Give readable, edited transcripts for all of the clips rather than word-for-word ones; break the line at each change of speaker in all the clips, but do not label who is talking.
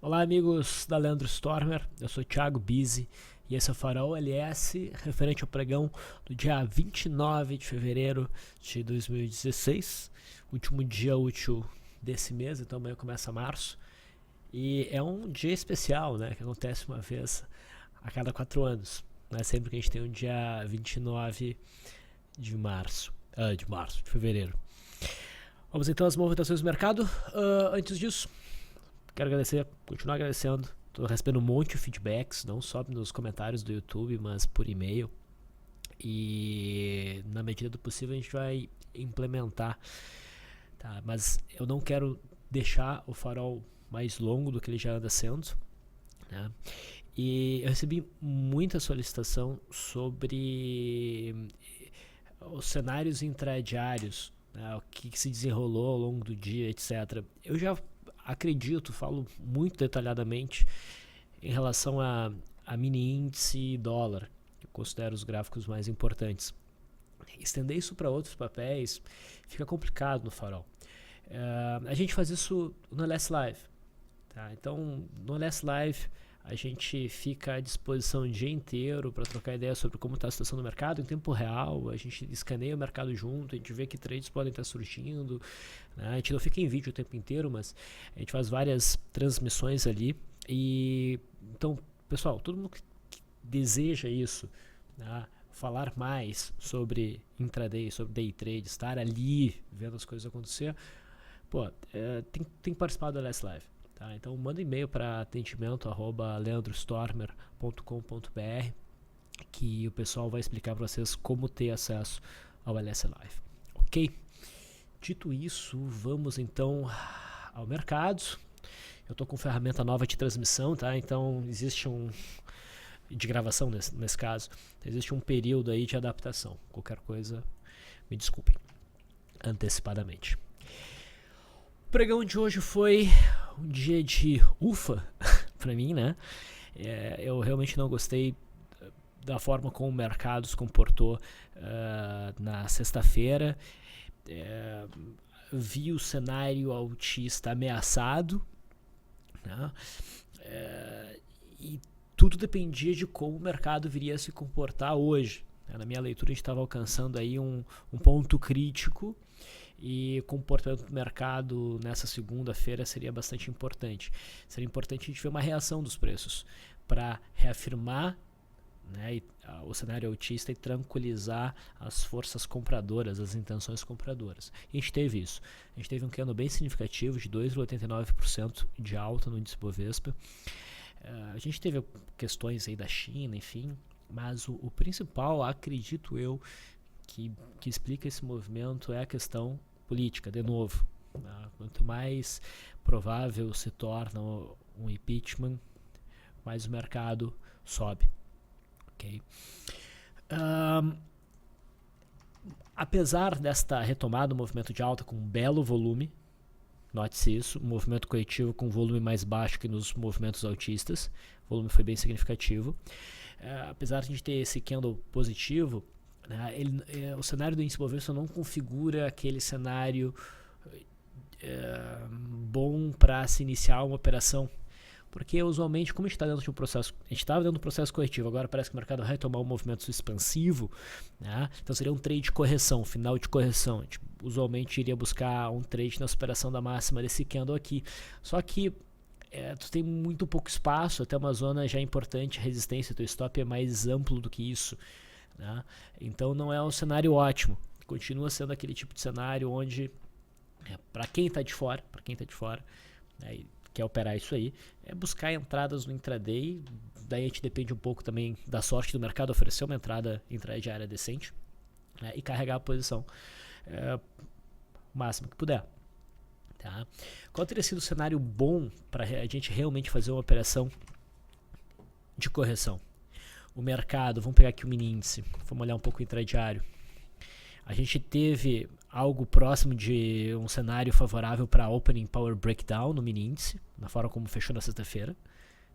Olá, amigos da Leandro Stormer, eu sou Thiago Bizzi e esse é o Farol LS referente ao pregão do dia 29 de fevereiro de 2016, último dia útil desse mês, então amanhã começa março. E é um dia especial, né, que acontece uma vez a cada 4 anos, né, sempre que a gente tem um dia 29 de fevereiro. Vamos então às movimentações do mercado. Antes disso, quero continuar agradecendo. Estou recebendo um monte de feedbacks, não só nos comentários do YouTube, mas por e-mail. E na medida do possível a gente vai implementar. Tá? Mas eu não quero deixar o farol mais longo do que ele já anda sendo. Né? E eu recebi muita solicitação sobre os cenários intradiários, né? O que se desenrolou ao longo do dia, etc. Eu já acredito, falo muito detalhadamente em relação a mini índice e dólar, que eu considero os gráficos mais importantes. Estender isso para outros papéis fica complicado no farol. A gente faz isso no LS Live. Tá? Então, no LS Live, a gente fica à disposição o dia inteiro para trocar ideia sobre como está a situação do mercado em tempo real. A gente escaneia o mercado junto, a gente vê que trades podem estar surgindo. Né? A gente não fica em vídeo o tempo inteiro, mas a gente faz várias transmissões ali. E então, pessoal, todo mundo que deseja isso, né? Falar mais sobre intraday, sobre day trade, estar ali vendo as coisas acontecer, tem que participar do LS Live. Tá? Então manda e-mail para atendimento@leandrostormer.com.br que o pessoal vai explicar para vocês como ter acesso ao LS Live. Ok? Dito isso, vamos então ao mercado. Eu estou com ferramenta nova de transmissão, tá? Então existe de gravação nesse caso, existe um período aí de adaptação. Qualquer coisa, me desculpem antecipadamente. O pregão de hoje foi um dia de ufa para mim, né? Eu realmente não gostei da forma como o mercado se comportou na sexta-feira. Vi o cenário altista ameaçado, né? E tudo dependia de como o mercado viria a se comportar hoje. Na minha leitura, a gente estava alcançando aí um ponto crítico e o comportamento do mercado nessa segunda-feira seria bastante importante. Seria importante a gente ver uma reação dos preços para reafirmar, né, o cenário altista e tranquilizar as forças compradoras, as intenções compradoras. E a gente teve isso. A gente teve um candle bem significativo de 2,89% de alta no índice Bovespa. A gente teve questões aí da China, enfim, mas o principal, acredito eu, que explica esse movimento é a questão política, de novo. Né? Quanto mais provável se torna um impeachment, mais o mercado sobe. Okay? Apesar desta retomada do movimento de alta com um belo volume, note-se isso, um movimento coletivo com volume mais baixo que nos movimentos altistas, o volume foi bem significativo. Apesar de a gente ter esse candle positivo, né, o cenário do índice Bovespa não configura aquele cenário bom para se iniciar uma operação, porque usualmente, como a gente está dentro de um processo, a gente estava dentro de um processo corretivo, agora parece que o mercado vai tomar um movimento expansivo, né? Então seria um trade de correção, final de correção. A gente usualmente iria buscar um trade na superação da máxima desse candle aqui. Só que tu tem muito pouco espaço, até uma zona já importante, resistência, teu stop é mais amplo do que isso. Né? Então não é um cenário ótimo. Continua sendo aquele tipo de cenário onde, para quem está de fora, né, quer operar isso aí, é buscar entradas no intraday. Daí a gente depende um pouco também da sorte do mercado oferecer uma entrada intradiária decente, né, e carregar a posição o máximo que puder. Tá? Qual teria sido o cenário bom para a gente realmente fazer uma operação de correção? O mercado, vamos pegar aqui o mini índice, vamos olhar um pouco o intradiário. A gente teve algo próximo de um cenário favorável para Opening Power Breakdown no mini índice, na forma como fechou na sexta-feira.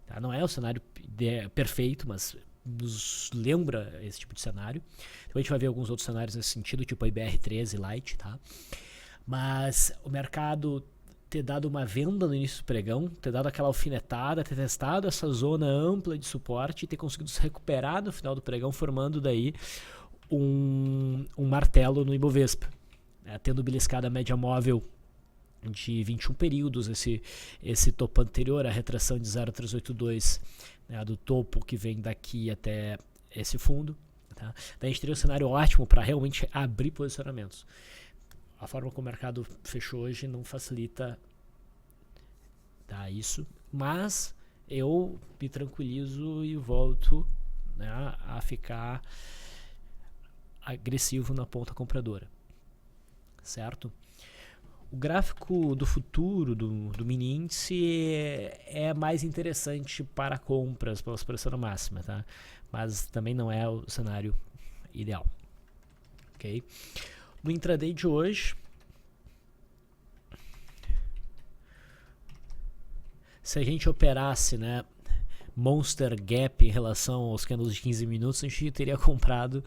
Tá? Não é o cenário perfeito, mas nos lembra esse tipo de cenário. Depois a gente vai ver alguns outros cenários nesse sentido, tipo a IBR13 Lite. Tá? Mas o mercado ter dado uma venda no início do pregão, ter dado aquela alfinetada, ter testado essa zona ampla de suporte e ter conseguido se recuperar no final do pregão, formando daí um martelo no Ibovespa, tendo beliscado a média móvel de 21 períodos, esse topo anterior, a retração de 0,382, do topo que vem daqui até esse fundo. Tá? Daí a gente teria um cenário ótimo para realmente abrir posicionamentos. A forma como o mercado fechou hoje não facilita isso, mas eu me tranquilizo e volto, a ficar agressivo na ponta compradora, certo? O gráfico do futuro do mini índice é mais interessante para compras pela expressão máxima, tá? Mas também não é o cenário ideal, ok? No intraday de hoje, se a gente operasse, Monster Gap em relação aos candles de 15 minutos, a gente teria comprado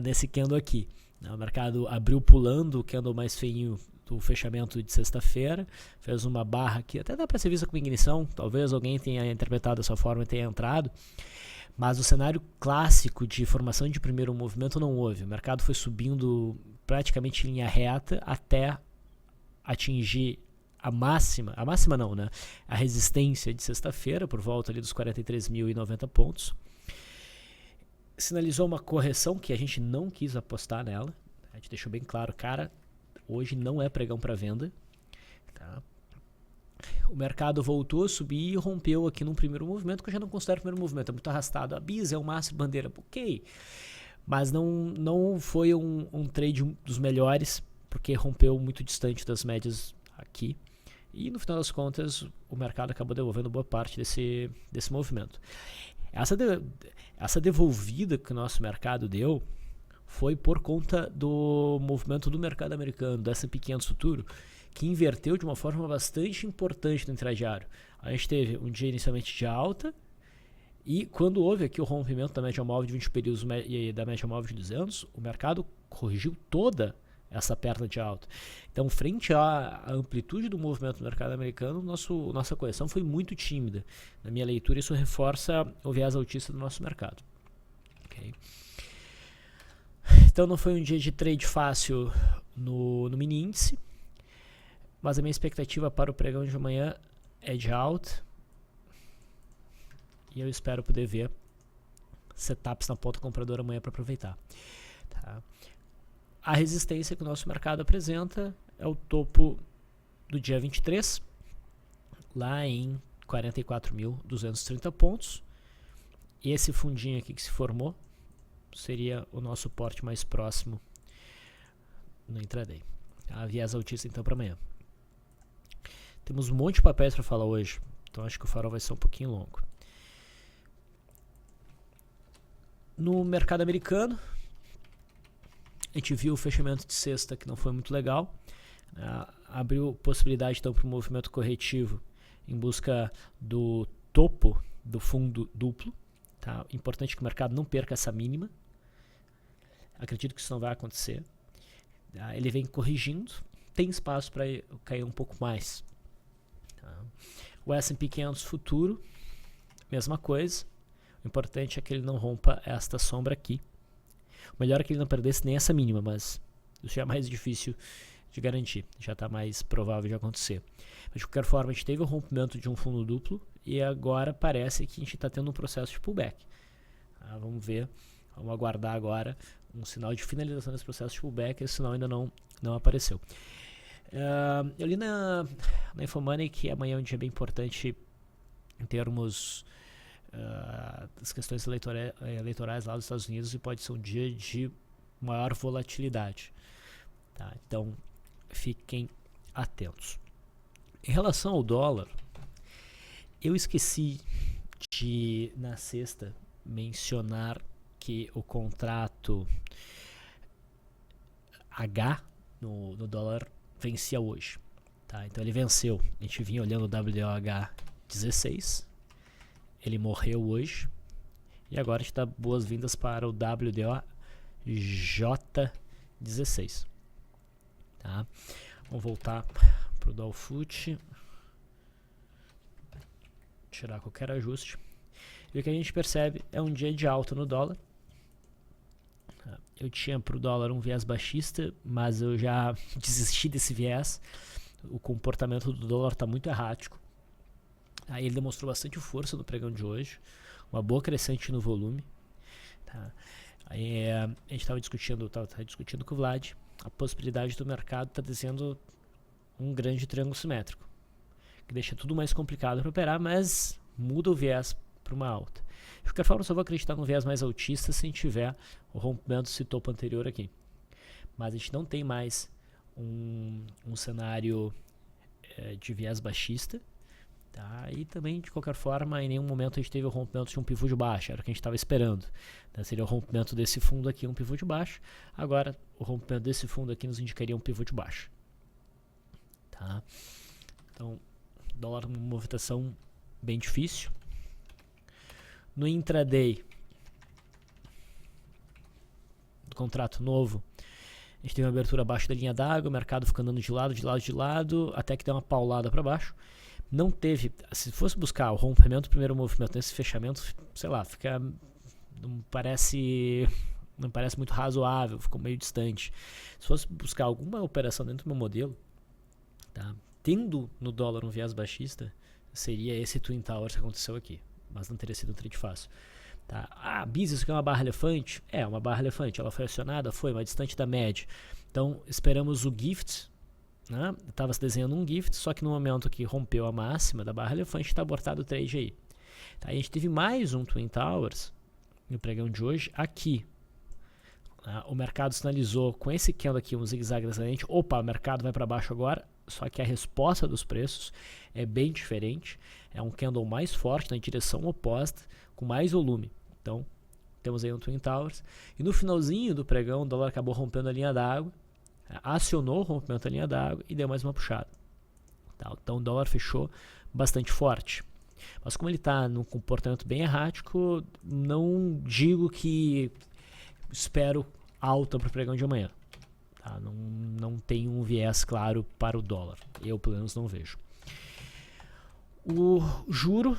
nesse candle aqui. O mercado abriu pulando o candle mais feinho do fechamento de sexta-feira, fez uma barra aqui, até dá para ser vista com ignição, talvez alguém tenha interpretado dessa forma e tenha entrado, mas o cenário clássico de formação de primeiro movimento não houve. O mercado foi subindo praticamente em linha reta até atingir a máxima não, a resistência de sexta-feira, por volta ali dos 43.090 pontos. Sinalizou uma correção que a gente não quis apostar nela. A gente deixou bem claro, cara, hoje não é pregão para venda. Tá? O mercado voltou a subir e rompeu aqui num primeiro movimento, que eu já não considero primeiro movimento, é muito arrastado. A BIS é o máximo bandeira, ok. Mas não foi um trade dos melhores, porque rompeu muito distante das médias aqui. E no final das contas, o mercado acabou devolvendo boa parte desse movimento. Essa devolvida que o nosso mercado deu foi por conta do movimento do mercado americano, do S&P 500 futuro, que inverteu de uma forma bastante importante no intradiário. A gente teve um dia inicialmente de alta, e quando houve aqui o rompimento da média móvel de 20 períodos e da média móvel de 200, o mercado corrigiu toda essa perna de alta. Então, frente à amplitude do movimento do mercado americano, nossa correção foi muito tímida. Na minha leitura, isso reforça o viés altista do nosso mercado. Okay? Então, não foi um dia de trade fácil no mini índice, mas a minha expectativa para o pregão de amanhã é de alta, e eu espero poder ver setups na ponta compradora amanhã para aproveitar. Tá? A resistência que o nosso mercado apresenta é o topo do dia 23, lá em 44.230 pontos. E esse fundinho aqui que se formou seria o nosso suporte mais próximo no intraday. A viés altista então para amanhã. Temos um monte de papéis para falar hoje, então acho que o farol vai ser um pouquinho longo. No mercado americano, a gente viu o fechamento de sexta que não foi muito legal. Abriu possibilidade então para um movimento corretivo em busca do topo do fundo duplo. Tá? Importante que o mercado não perca essa mínima. Acredito que isso não vai acontecer. Ele vem corrigindo, tem espaço para cair um pouco mais. Tá? O S&P 500 futuro, mesma coisa. O importante é que ele não rompa esta sombra aqui. O melhor é que ele não perdesse nem essa mínima, mas isso já é mais difícil de garantir. Já está mais provável de acontecer. Mas de qualquer forma, a gente teve o rompimento de um fundo duplo e agora parece que a gente está tendo um processo de pullback. Vamos ver, vamos aguardar agora um sinal de finalização desse processo de pullback. Esse sinal ainda não apareceu. Eu li na Infomoney que amanhã é um dia bem importante em termos das questões eleitorais lá dos Estados Unidos, e pode ser um dia de maior volatilidade. Tá? Então, fiquem atentos. Em relação ao dólar, eu esqueci de, na sexta, mencionar que o contrato H no dólar vencia hoje. Tá? Então, ele venceu. A gente vinha olhando o WDOH 16, ele morreu hoje, e agora a gente dá boas-vindas para o WDOJ16. Tá? Vamos voltar para o Dolfut, tirar qualquer ajuste. E o que a gente percebe é um dia de alta no dólar. Eu tinha para o dólar um viés baixista, mas eu já desisti desse viés. O comportamento do dólar está muito errático. Aí ele demonstrou bastante força no pregão de hoje, uma boa crescente no volume. Tá? Aí, a gente estava discutindo com o Vlad, a possibilidade do mercado estar desenhando um grande triângulo simétrico, que deixa tudo mais complicado para operar, mas muda o viés para uma alta. De qualquer forma, eu só vou acreditar no viés mais altista se tiver o rompimento desse topo anterior aqui. Mas a gente não tem mais um cenário de viés baixista. Tá? E também, de qualquer forma, em nenhum momento a gente teve o rompimento de um pivô de baixo, era o que a gente estava esperando. Né? Seria o rompimento desse fundo aqui, um pivô de baixo. Agora, o rompimento desse fundo aqui nos indicaria um pivô de baixo. Tá? Então, dólar uma movimentação bem difícil. No intraday, do contrato novo, a gente teve uma abertura abaixo da linha d'água, o mercado ficando andando de lado, até que deu uma paulada para baixo. Não teve, se fosse buscar o rompimento do primeiro movimento nesse fechamento, sei lá, não parece muito razoável, ficou meio distante. Se fosse buscar alguma operação dentro do meu modelo, tá, tendo no dólar um viés baixista, seria esse Twin Towers que aconteceu aqui, mas não teria sido um trade fácil. Tá. Business que é uma barra elefante? É uma barra elefante, ela foi acionada, mas distante da média. Então esperamos o gift. Estava se desenhando um gift, só que no momento que rompeu a máxima da barra elefante, está abortado o trade aí. Tá, a gente teve mais um Twin Towers no pregão de hoje aqui. O mercado sinalizou com esse candle aqui, um zigue-zague descendente. Opa, o mercado vai para baixo agora, só que a resposta dos preços é bem diferente. É um candle mais forte na direção oposta, com mais volume. Então, temos aí um Twin Towers. E no finalzinho do pregão, o dólar acabou rompendo a linha d'água. Acionou o rompimento da linha d'água e deu mais uma puxada. Tá? Então o dólar fechou bastante forte. Mas como ele está num comportamento bem errático, não digo que espero alta para o pregão de amanhã. Tá? Não tem um viés claro para o dólar. Eu, pelo menos, não vejo. O juro,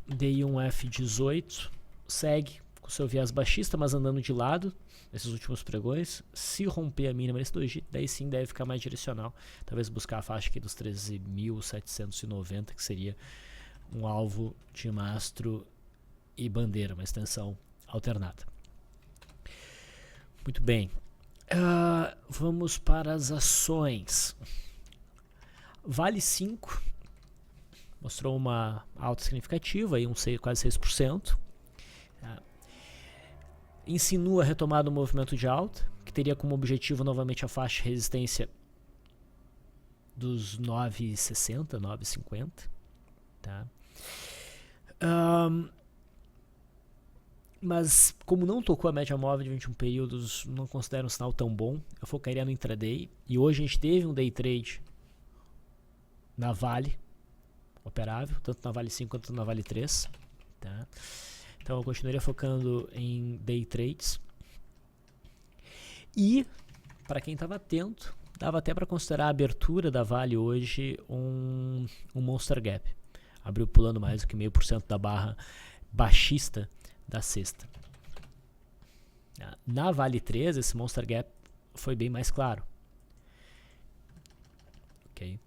DI1F18, segue com seu viés baixista, mas andando de lado nesses últimos pregões. Se romper a mínima nesse doji, daí sim deve ficar mais direcional. Talvez buscar a faixa aqui dos 13.790, que seria um alvo de mastro e bandeira, uma extensão alternada. Muito bem. Vamos para as ações. Vale 5 mostrou uma alta significativa, aí quase 6%. Insinua a retomada do movimento de alta, que teria como objetivo novamente a faixa de resistência dos 9,60, 9,50. Tá? Mas como não tocou a média móvel de 21 períodos, não considero um sinal tão bom. Eu focaria no intraday. E hoje a gente teve um day trade na Vale, operável, tanto na Vale 5 quanto na Vale 3. Tá? Então eu continuaria focando em day trades. E, para quem estava atento, dava até para considerar a abertura da Vale hoje um Monster Gap. Abriu pulando mais do que 0,5% da barra baixista da sexta. Na Vale 3, esse Monster Gap foi bem mais claro. Ok.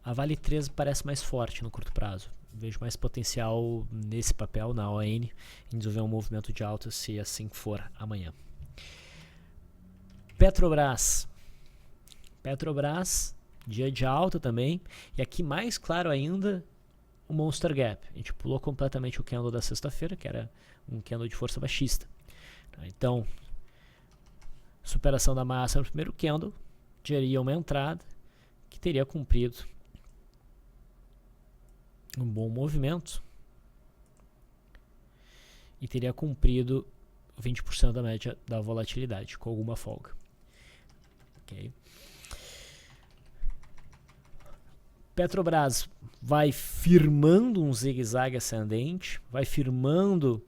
A Vale 3 parece mais forte no curto prazo. Vejo mais potencial nesse papel, na ON, em desenvolver um movimento de alta, se assim for amanhã. Petrobras, dia de alta também. E aqui mais claro ainda, o Monster Gap. A gente pulou completamente o candle da sexta-feira, que era um candle de força baixista. Então, superação da massa no primeiro candle geraria uma entrada que teria cumprido um bom movimento e teria cumprido 20% da média da volatilidade, com alguma folga. Okay. Petrobras vai firmando um zigue-zague ascendente, vai firmando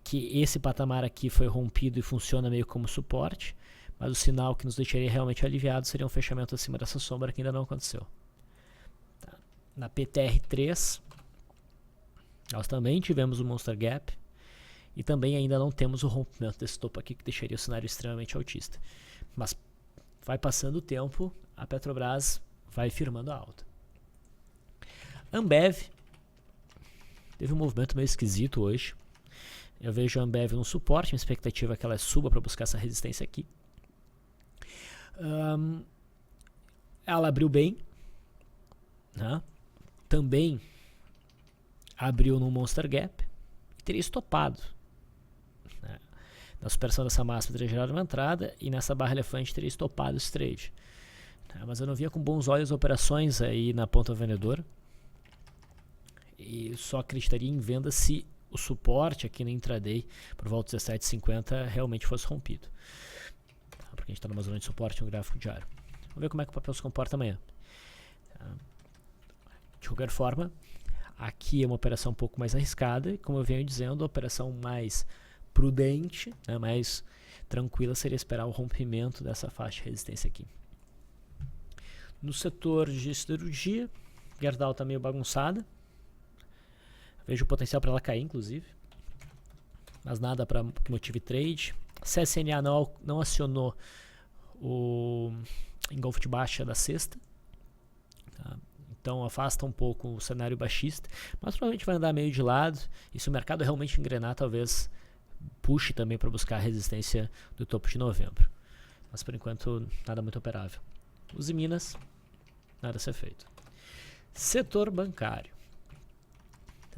que esse patamar aqui foi rompido e funciona meio como suporte, mas o sinal que nos deixaria realmente aliviado seria um fechamento acima dessa sombra que ainda não aconteceu. Tá. Na PTR3, nós também tivemos o Monster Gap e também ainda não temos o rompimento desse topo aqui, que deixaria o cenário extremamente altista. Mas vai passando o tempo, a Petrobras vai firmando a alta. Ambev teve um movimento meio esquisito hoje. Eu vejo a Ambev no suporte, uma expectativa é que ela suba para buscar essa resistência aqui. Ela abriu bem, né? Também abriu no Monster Gap e teria estopado, né? Na superação dessa máxima teria gerado uma entrada e nessa barra elefante teria estopado esse trade, né? Mas eu não via com bons olhos operações aí na ponta vendedora e só acreditaria em venda se o suporte aqui no intraday por volta de 17,50 realmente fosse rompido, tá? Porque a gente está numa zona de suporte no gráfico diário. Vamos ver como é que o papel se comporta amanhã, tá? De qualquer forma, aqui é uma operação um pouco mais arriscada e, como eu venho dizendo, a operação mais prudente, né, mais tranquila seria esperar o rompimento dessa faixa de resistência aqui. No setor de siderurgia, Gerdau está meio bagunçada. Vejo o potencial para ela cair, inclusive, mas nada para que motive trade. CSNA não acionou o engolfo de baixa da sexta, tá? Então afasta um pouco o cenário baixista, mas provavelmente vai andar meio de lado. E se o mercado realmente engrenar, talvez puxe também para buscar a resistência do topo de novembro. Mas por enquanto nada muito operável. Os Minas, nada a ser feito. Setor bancário.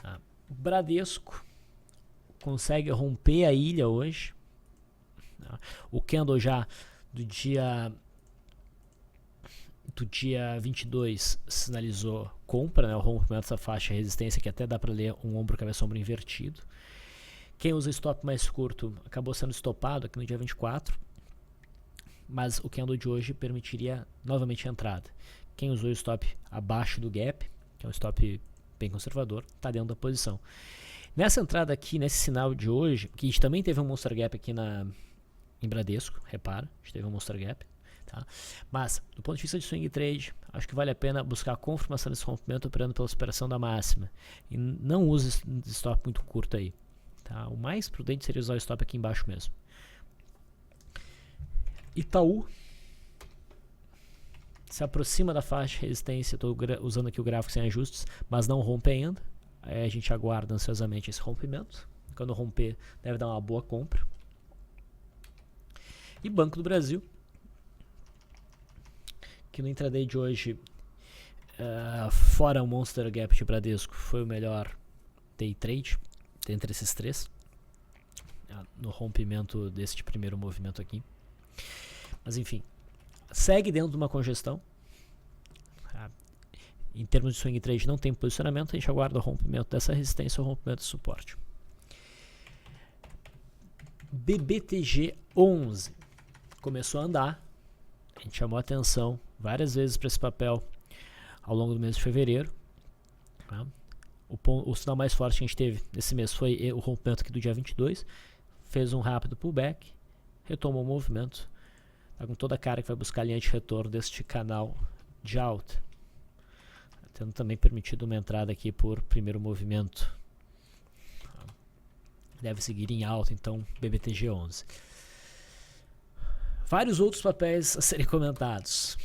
Tá. O Bradesco consegue romper a ilha hoje. Tá. O candle já do dia 22 sinalizou compra, né, o rompimento dessa faixa de resistência, que até dá para ler um ombro cabeça-ombro invertido. Quem usa stop mais curto acabou sendo estopado aqui no dia 24, mas o candle de hoje permitiria novamente a entrada. Quem usou o stop abaixo do gap, que é um stop bem conservador, está dentro da posição. Nessa entrada aqui, nesse sinal de hoje, que a gente também teve um Monster Gap aqui em Bradesco, repara, a gente teve um Monster Gap. Tá? Mas, do ponto de vista de swing trade, acho que vale a pena buscar a confirmação desse rompimento operando pela superação da máxima. E não use stop muito curto aí. Tá? O mais prudente seria usar o stop aqui embaixo mesmo. Itaú se aproxima da faixa de resistência. Estou usando aqui o gráfico sem ajustes, mas não rompe ainda. Aí a gente aguarda ansiosamente esse rompimento. Quando romper, deve dar uma boa compra. E Banco do Brasil, que no intraday de hoje, fora o Monster Gap de Bradesco, foi o melhor day trade entre esses três, no rompimento deste primeiro movimento aqui. Mas enfim, segue dentro de uma congestão. Em termos de swing trade não tem posicionamento, a gente aguarda o rompimento dessa resistência ou o rompimento do suporte. BBTG 11 começou a andar, a gente chamou a atenção várias vezes para esse papel ao longo do mês de fevereiro. Tá? O sinal mais forte que a gente teve nesse mês foi o rompimento aqui do dia 22, fez um rápido pullback, retomou o movimento, tá com toda a cara que vai buscar a linha de retorno deste canal de alta, tendo também permitido uma entrada aqui por primeiro movimento. Deve seguir em alta, então, BBTG 11. Vários outros papéis a serem comentados.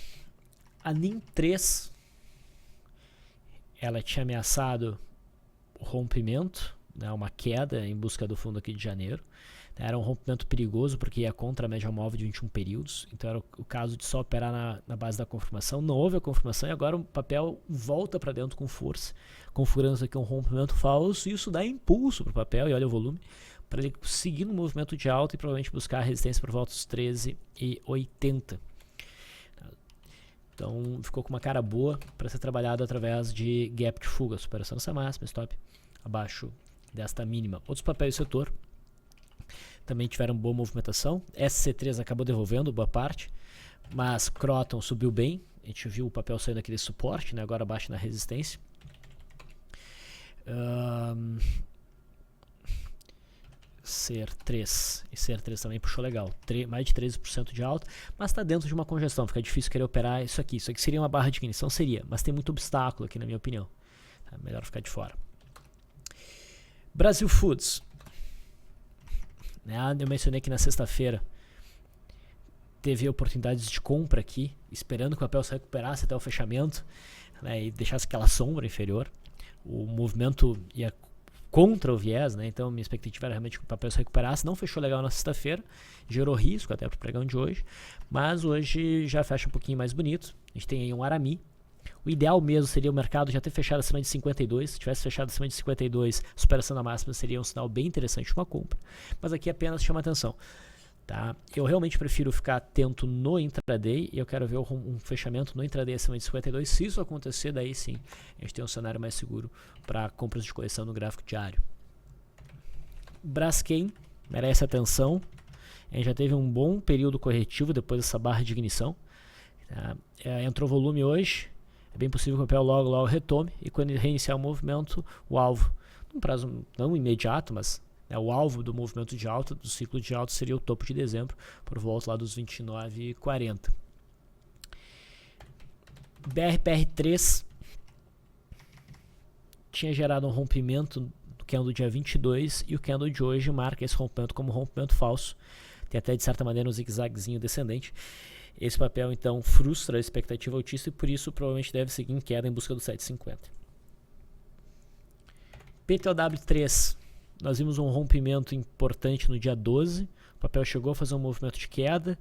A NIM3, ela tinha ameaçado o rompimento, né, uma queda em busca do fundo aqui de janeiro. Era um rompimento perigoso porque ia contra a média móvel de 21 períodos, então era o caso de só operar na base da confirmação. Não houve a confirmação e agora o papel volta para dentro com força, configurando aqui um rompimento falso, e isso dá impulso para o papel, e olha o volume, para ele seguir no movimento de alta e provavelmente buscar a resistência por volta dos 13,80. Então ficou com uma cara boa para ser trabalhado através de gap de fuga, superação dessa máxima, stop abaixo desta mínima. Outros papéis do setor também tiveram boa movimentação. SC3 acabou devolvendo boa parte, mas Croton subiu bem. A gente viu o papel saindo aqui desse suporte, né, agora abaixo na resistência. SER3. E SER3 também puxou legal. Mais de 13% de alta, mas está dentro de uma congestão. Fica difícil querer operar isso aqui. Isso aqui seria uma barra de ignição? Seria, mas tem muito obstáculo aqui, na minha opinião. Tá, melhor ficar de fora. Brasil Foods. Eu mencionei que na sexta-feira teve oportunidades de compra aqui, esperando que o papel se recuperasse até o fechamento, né, e deixasse aquela sombra inferior. O movimento ia contra o viés, né, então minha expectativa era realmente que o papel se recuperasse. Não fechou legal na sexta-feira, gerou risco até para o pregão de hoje, mas hoje já fecha um pouquinho mais bonito. A gente tem aí um Arami. O ideal mesmo seria o mercado já ter fechado acima de 52. Se tivesse fechado acima de 52, superação da máxima seria um sinal bem interessante de uma compra, mas aqui apenas chama atenção. Tá? Eu realmente prefiro ficar atento no intraday e eu quero ver um fechamento no intraday acima de 52. Se isso acontecer, daí sim a gente tem um cenário mais seguro para compras de correção no gráfico diário. Braskem merece atenção. A gente já teve um bom período corretivo depois dessa barra de ignição. Tá? Entrou volume hoje. É bem possível que o papel logo retome e quando ele reiniciar o movimento, o alvo, num prazo não imediato, mas o alvo do movimento de alta, do ciclo de alta, seria o topo de dezembro, por volta lá dos 29,40. BRPR3 tinha gerado um rompimento do candle do dia 22 e o candle de hoje marca esse rompimento como rompimento falso. Tem até de certa maneira um zigue-zaguezinho descendente. Esse papel então frustra a expectativa altista e por isso provavelmente deve seguir em queda em busca do 7,50. PTOW3, nós vimos um rompimento importante no dia 12, o papel chegou a fazer um movimento de queda,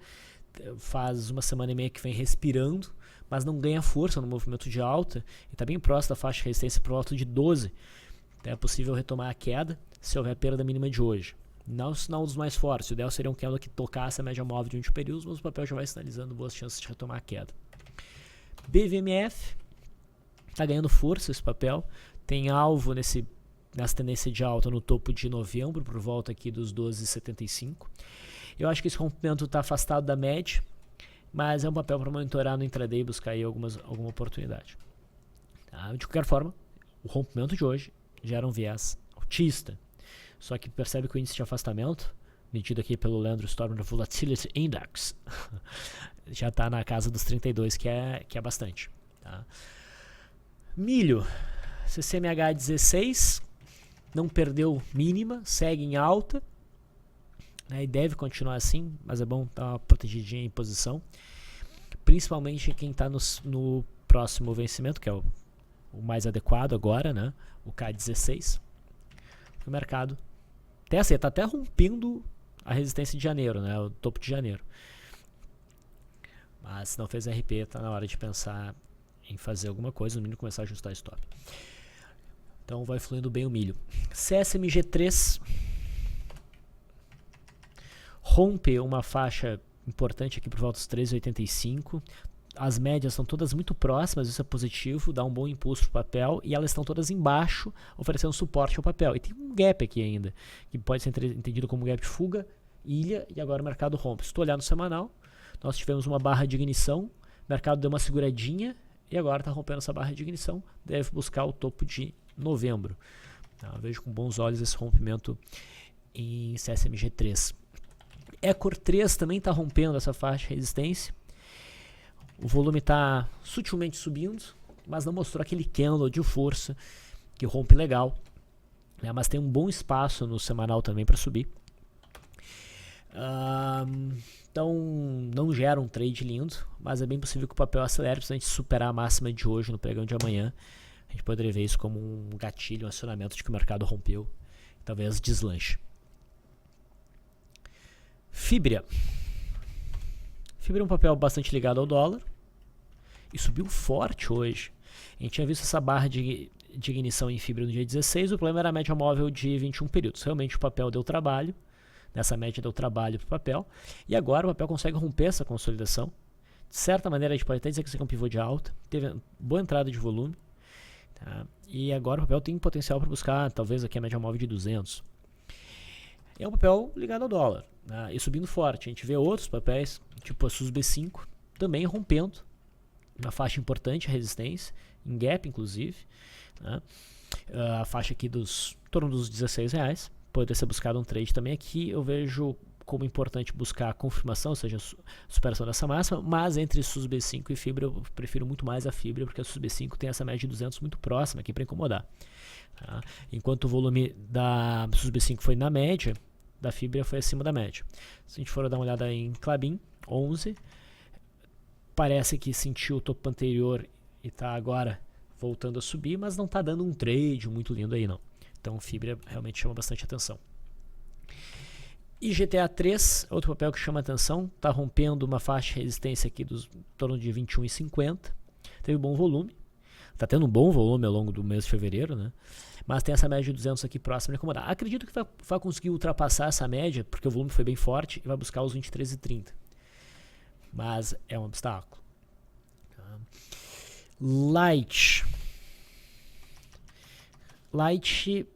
faz uma semana e meia que vem respirando, mas não ganha força no movimento de alta e está bem próximo da faixa de resistência por volta de 12. Então é possível retomar a queda se houver perda mínima de hoje. Não um dos mais fortes, o ideal seria um candle que tocasse a média móvel de 20 períodos, mas o papel já vai sinalizando boas chances de retomar a queda. BVMF está ganhando força esse papel, tem alvo nessa tendência de alta no topo de novembro, por volta aqui dos 12,75. Eu acho que esse rompimento está afastado da média, mas é um papel para monitorar no intraday e buscar aí alguma oportunidade. Tá? De qualquer forma, o rompimento de hoje gera um viés altista. Só que percebe que o índice de afastamento, medido aqui pelo Leandro Storm do Volatility Index, já está na casa dos 32, que é bastante. Tá? Milho, CCMH 16, não perdeu mínima, segue em alta, né, e deve continuar assim, mas é bom estar uma protegidinha em posição, principalmente quem está no próximo vencimento, que é o mais adequado agora, né, o K16. O mercado está até rompendo a resistência de janeiro, né, o topo de janeiro. Mas se não fez RP, está na hora de pensar em fazer alguma coisa, no mínimo começar a ajustar stop. Então vai fluindo bem o milho. CSMG3 rompe uma faixa importante aqui por volta dos 13,85. As médias são todas muito próximas, isso é positivo, dá um bom impulso para o papel, e elas estão todas embaixo, oferecendo suporte ao papel. E tem um gap aqui ainda, que pode ser entendido como gap de fuga, ilha, e agora o mercado rompe. Se tu olhar no semanal, nós tivemos uma barra de ignição, o mercado deu uma seguradinha, e agora está rompendo essa barra de ignição, deve buscar o topo de novembro. Eu vejo com bons olhos esse rompimento em CSMG3. Ecor 3 também está rompendo essa faixa de resistência. O volume está sutilmente subindo, mas não mostrou aquele candle de força que rompe legal, né? Mas tem um bom espaço no semanal também para subir. Então não gera um trade lindo, mas é bem possível que o papel acelere, principalmente superar a máxima de hoje no pregão de amanhã. A gente poderia ver isso como um gatilho, um acionamento de que o mercado rompeu, talvez deslanche. Fibria. Fibria é um papel bastante ligado ao dólar e subiu forte hoje. A gente tinha visto essa barra de ignição em fibra no dia 16, o problema era a média móvel de 21 períodos. Realmente o papel deu trabalho, nessa média deu trabalho para o papel, e agora o papel consegue romper essa consolidação. De certa maneira a gente pode até dizer que isso é um pivô de alta, teve boa entrada de volume, tá? E agora o papel tem potencial para buscar talvez aqui a média móvel de 200. É um papel ligado ao dólar, né? E subindo forte. A gente vê outros papéis, tipo a SUSB5, também rompendo uma faixa importante, a resistência, em gap inclusive, né? A faixa aqui em torno dos R$16. poderia ser buscado um trade também aqui. Eu vejo como importante buscar a confirmação, ou seja, a superação dessa máxima, mas entre SUSB5 e Fibra eu prefiro muito mais a Fibra, porque a SUSB5 tem essa média de 200 muito próxima aqui para incomodar. Tá? Enquanto o volume da SUSB5 foi na média, da Fibra foi acima da média. Se a gente for dar uma olhada em Klabin, 11, parece que sentiu o topo anterior e está agora voltando a subir, mas não está dando um trade muito lindo aí não. Então Fibra realmente chama bastante atenção. IGTA 3, outro papel que chama atenção, está rompendo uma faixa de resistência aqui em torno de 21,50. Teve bom volume, está tendo um bom volume ao longo do mês de fevereiro, né? Mas tem essa média de 200 aqui próxima de incomodar. Acredito que vai conseguir ultrapassar essa média, porque o volume foi bem forte e vai buscar os 23,30. Mas é um obstáculo. Tá? Light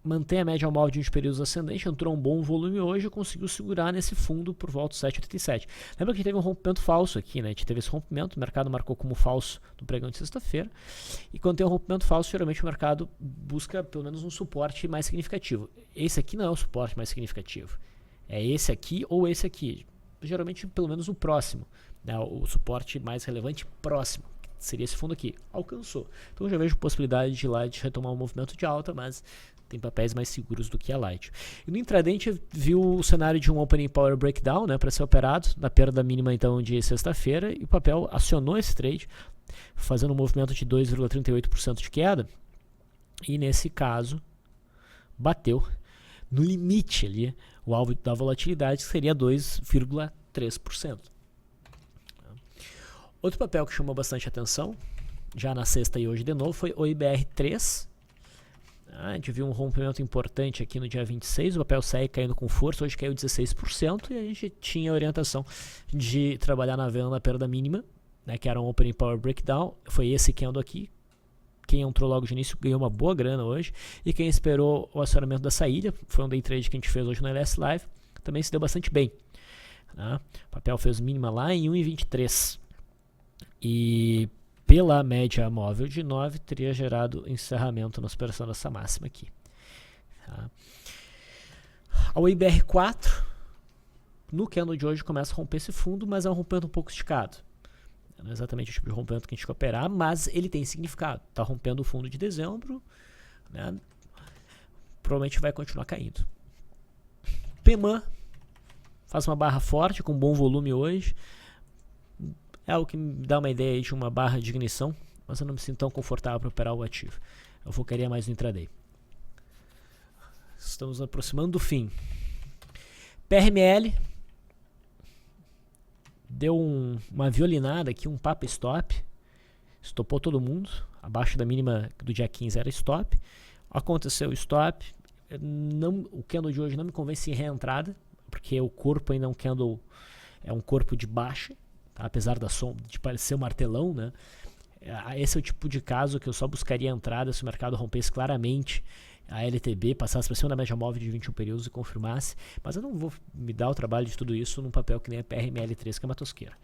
mantém a média móvel de 20 períodos ascendente, entrou um bom volume hoje e conseguiu segurar nesse fundo por volta de 7,87. Lembra que teve um rompimento falso aqui, né? A gente teve esse rompimento, o mercado marcou como falso no pregão de sexta-feira. E quando tem um rompimento falso, geralmente o mercado busca pelo menos um suporte mais significativo. Esse aqui não é o suporte mais significativo. É esse aqui ou esse aqui. Geralmente pelo menos o próximo, né? O suporte mais relevante próximo. Seria esse fundo aqui. Alcançou. Então eu já vejo possibilidade de Light retomar um movimento de alta, mas tem papéis mais seguros do que a Light. E no intraday a gente viu o cenário de um Opening Power Breakdown, né, para ser operado na perda mínima então de sexta-feira, e o papel acionou esse trade, fazendo um movimento de 2,38% de queda, e nesse caso bateu no limite ali, o alvo da volatilidade, que seria 2,3%. Outro papel que chamou bastante atenção, já na sexta e hoje de novo, foi o IBR3. A gente viu um rompimento importante aqui no dia 26, o papel segue caindo com força, hoje caiu 16%, e a gente tinha a orientação de trabalhar na venda na perda mínima, né, que era um Opening Power Breakdown. Foi esse candle aqui. Quem entrou logo de início ganhou uma boa grana hoje, e quem esperou o acionamento da saída, foi um day trade que a gente fez hoje no LS Live, também se deu bastante bem. Né? O papel fez mínima lá em 1,23. E pela média móvel de 9, teria gerado encerramento na superação dessa máxima aqui. Tá? A IBR4, no candle de hoje, começa a romper esse fundo, mas é um rompimento um pouco esticado. Não é exatamente o tipo de rompimento que a gente quer operar, mas ele tem significado. Está rompendo o fundo de dezembro, né? Provavelmente vai continuar caindo. PEMAN faz uma barra forte, com bom volume hoje. É algo que me dá uma ideia de uma barra de ignição, mas eu não me sinto tão confortável para operar o ativo. Eu focaria mais no intraday. Estamos aproximando do fim. PRML deu uma violinada aqui, um papa stop. Estopou todo mundo. Abaixo da mínima do dia 15 era stop. Aconteceu o stop. O candle de hoje não me convence em reentrada, porque o corpo ainda é um candle, é um corpo de baixa. Tá? Apesar de parecer um martelão, né? Esse é o tipo de caso que eu só buscaria entrada se o mercado rompesse claramente a LTB, passasse para cima da média móvel de 21 períodos e confirmasse, mas eu não vou me dar o trabalho de tudo isso num papel que nem a PRML3, que é uma tosqueira.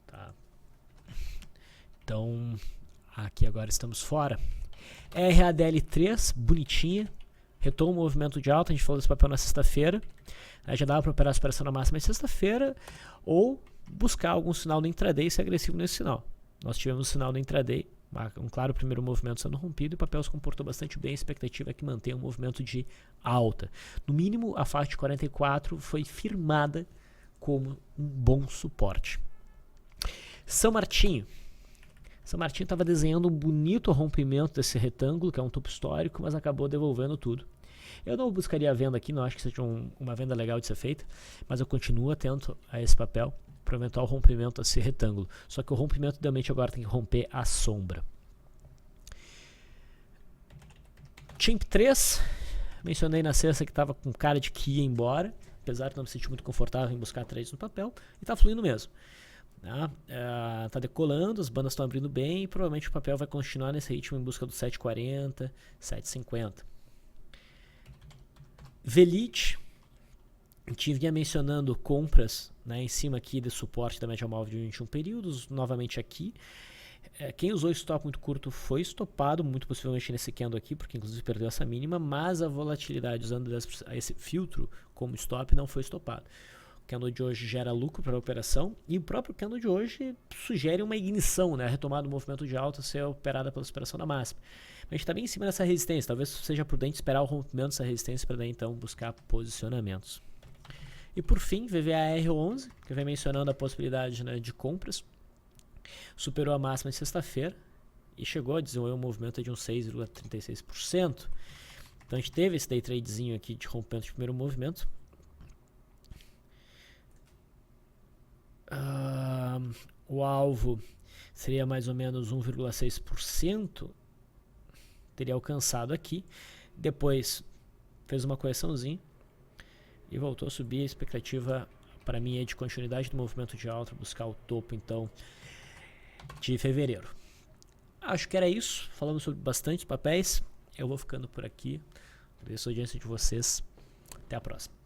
Tá? Então, aqui agora estamos fora. RADL3, bonitinha, retoma o movimento de alta, a gente falou desse papel na sexta-feira, já dava para operar a superação na máxima em sexta-feira, ou buscar algum sinal no intraday e ser agressivo nesse sinal. Nós tivemos um sinal no intraday, um claro primeiro movimento sendo rompido, e o papel se comportou bastante bem. A expectativa é que mantenha um movimento de alta. No mínimo, a faixa de 44 foi firmada como um bom suporte. São Martinho estava desenhando um bonito rompimento desse retângulo, que é um topo histórico, mas acabou devolvendo tudo. Eu não buscaria a venda aqui, não acho que seja uma venda legal de ser feita, mas eu continuo atento a esse papel para eventual rompimento desse retângulo. Só que o rompimento idealmente agora tem que romper a sombra. TIMP 3, mencionei na sexta que estava com cara de que ia embora, apesar de não me sentir muito confortável em buscar trades no papel, e está fluindo mesmo. Está decolando, as bandas estão abrindo bem, e provavelmente o papel vai continuar nesse ritmo em busca do 7,40, 7,50. Velite, a gente vinha mencionando compras, né, em cima aqui do suporte da média móvel de 21 períodos, novamente aqui, Quem usou stop muito curto foi estopado, muito possivelmente nesse candle aqui, porque inclusive perdeu essa mínima, mas a volatilidade usando esse filtro como stop não foi estopado. O candle de hoje gera lucro para a operação e o próprio candle de hoje sugere uma ignição, né? A retomada do movimento de alta ser operada pela superação da máxima. Mas a gente está bem em cima dessa resistência, talvez seja prudente esperar o rompimento dessa resistência para daí então buscar posicionamentos. E por fim, VVAR11, que vem mencionando a possibilidade, né, de compras, superou a máxima de sexta-feira e chegou a desenvolver um movimento de uns 6,36%. Então a gente teve esse day tradezinho aqui de rompimento de primeiro movimento. O alvo seria mais ou menos 1,6%, teria alcançado aqui, depois fez uma correçãozinha e voltou a subir. A expectativa para mim é de continuidade do movimento de alta, buscar o topo então de fevereiro. Acho que era isso, falamos sobre bastante papéis, eu vou ficando por aqui, agradeço a audiência de vocês, até a próxima.